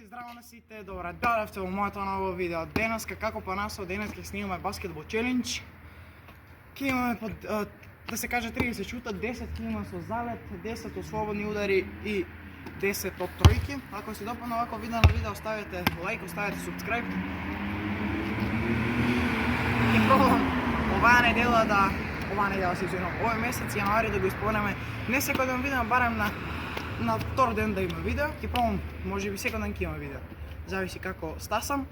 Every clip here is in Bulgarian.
здраво на сите, добре дојдовте во моето ново видео. Денеска, како па нас, денеска снимаме баскетбол челендж. Ке имаме да се каже 30 шута, 10 ке има со залет, 10 од слободни удари и 10 од тројки. Ако се допадна овако видео на видео, оставете лайк, оставете субскрайб. Ке пробам оваа недела овој месец јануари да го исполнеме не секој ден видео, барем на втор ден да има видео. Ќе пробам, можеби секој ден ќе има видео. Зависи како стасам.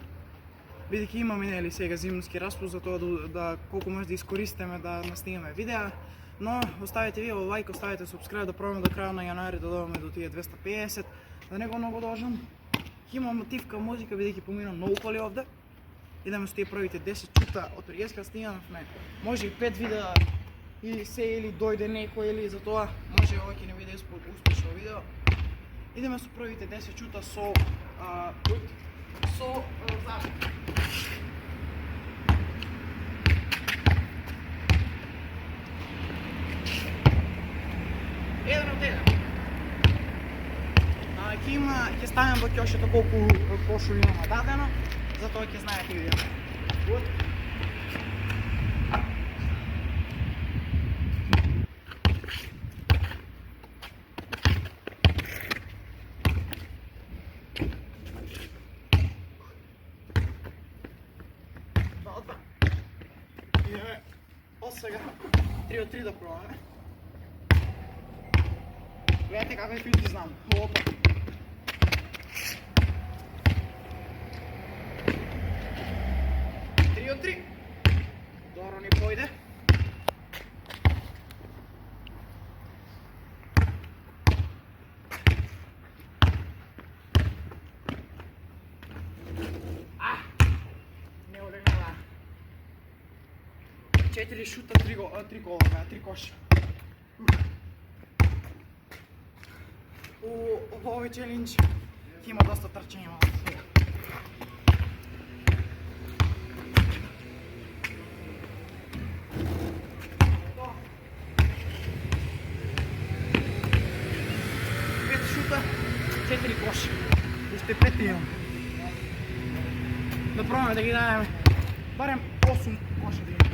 Бидејќи имаме нели сега зимски распуст за тоа да колку може да искористиме да настигнеме видеа. Но оставете ви лайк, оставете субскрайб да пробаме до крајот на јануари да дојдеме до тие 250. Да не го многу должам. Ќе имам мотивка музика бидејќи поминам многу коли овде. Идеме со тие првите 10 чута од Ријеска стигнавме. Може и 5 видеа или се или дојде некој или за тоа може ова ќе не биде успешно видео. Идеме со првите 10 чута со забит. Еден од еден. Ќе ставам во ќошето колку кошули имаме дадено, затоа ќе знаете и вие. Идеме од сега 3 од 3 да пробаме. Гледате какви филти знам. Опа. Три од 3. Добро ни појде. Не олегнала. 4 шута, 3 кола, 3 коша. Во овој челендж ќе има доста трчање малку. Пет шута, 4 коши. Уште 5 имам. Да пробаме да ги дадеме барем 8 коши да имаме.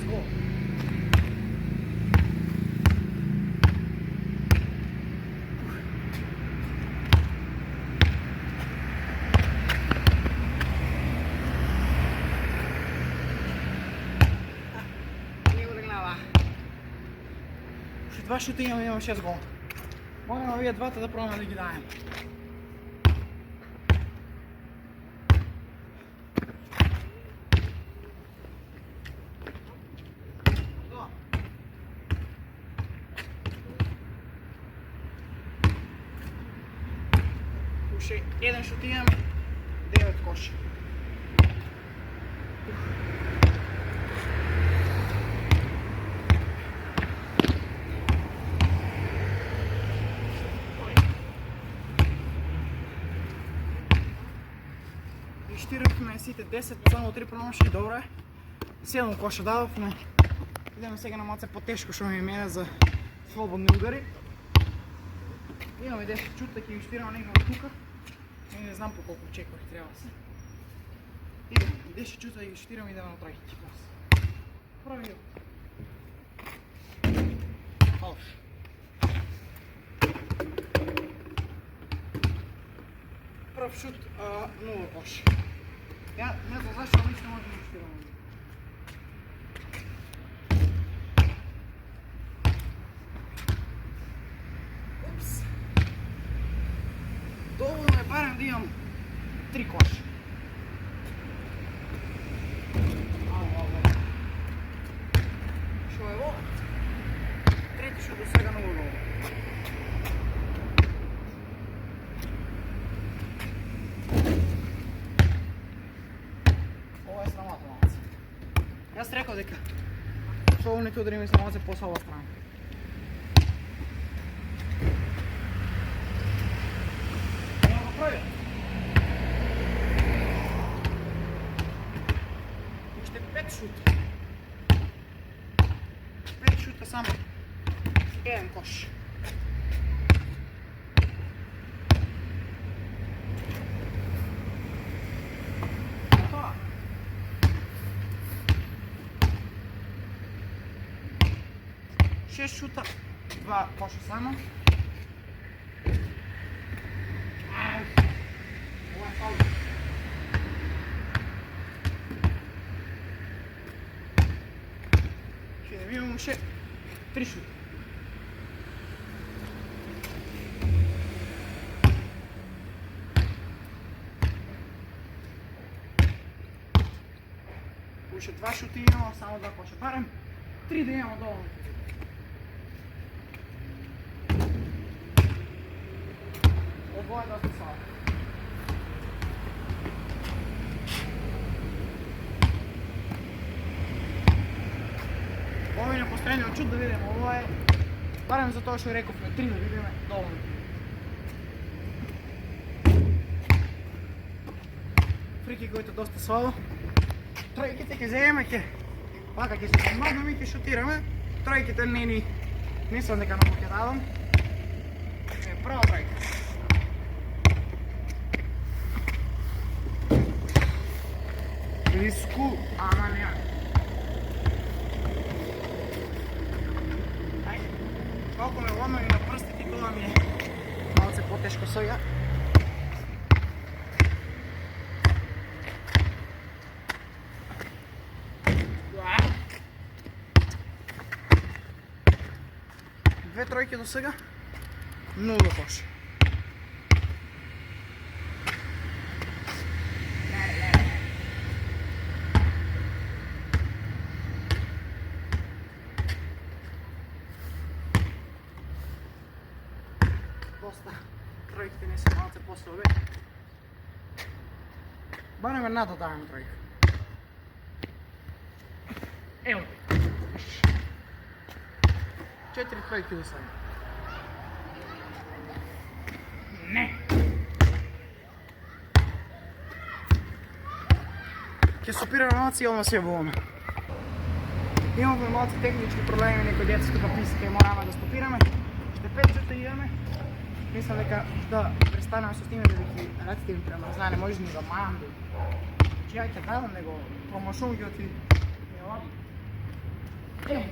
Гол. Не олегнала. Уште 2 шута имам 6 гол. Можеме овие двата да пробаме да ги даем. Уште еден шут имам, 9 коши. Иштиравме сите 10, само 3 промаши, добро е. 7 коша дадовме. Идеме сега на малце потешко што ми е мене за слободни удари. Имаме 10 чута, ќе ги штираме некако тука. Не знам по колку чекори треба се. Идеме, 10 чута да ги штираме и идеме на тројки. Прави јо. Фалш. Прв шут, 0 кош. Ја не знам зашто лично може да ги штираме. Доволно е барем да имам 3 коши. Шо е во? Трети шут до сега много гол. Ова е срамотно малце. Јас реков дека што овните удари ми се малце по-слаба страна. Ево го прави. Уште 5 шута. 5 шута само. Еден кош. Тоа. 6 шута, 2 коша само. Ова е фаул. Ќе да имам уште 3 шута. Уште 2 шута имamo, само 2 коша барем. 3 да имamo доволно. Ovo je dosta slabo. Ovo je na postrenju, čut da vidimo, ovo je, barem za to što je rekao, 3 da vidimo, dovoljno. Friki koji je to dosta slabo. Trojkите ќе земеме, вака ќе се помагаме и ќе шутираме. Тројките не мислам дека много ќе дадам. Прва тројка. Риску, ама не. Ајде. Колку ме ломам и на прстите, тоа ми е малце потешко сега. Две тројки до сега, 0 кош. Доста тројките не се малце послабе. Барем една да давам тројка. Ево. 4 тројки до сега. Не. Ќе супираме малце и одма се јавуваме. Имаме малце технички проблеми, некои деца тука писа кај мораме да стопираме. Ще 5 шута имаме. Мислам дека да престанеме со тиме да ги раците ми премрзнаа, не може ни да мајам да. Че ја ќе дадам него промошувам ги оти. Ево.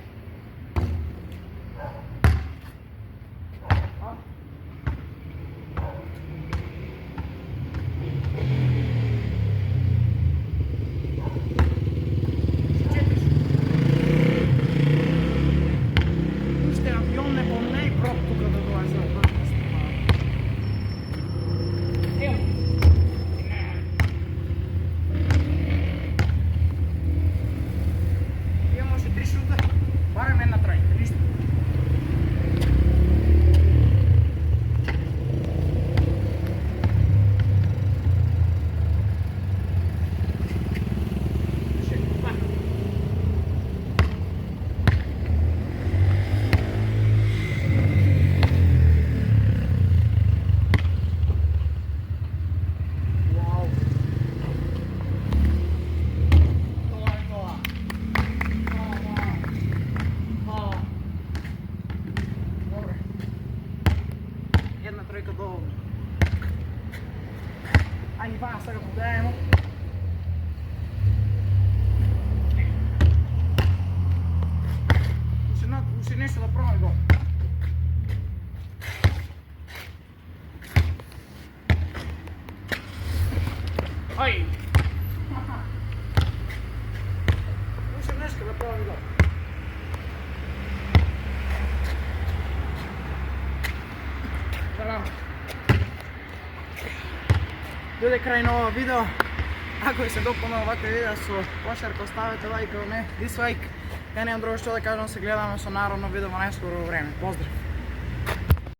Ajde, pa sada ga podajemo. Уште нешто да пробаме го. Ај! Уште нешто да пробаме го. Дојде крај на ова видео. Ако ви се допадна овакви видеа со кошарка, оставете лајк, не дислајк. Ја немам друго што да кажам, се гледаме со народно видео во најскоро време. Поздрав!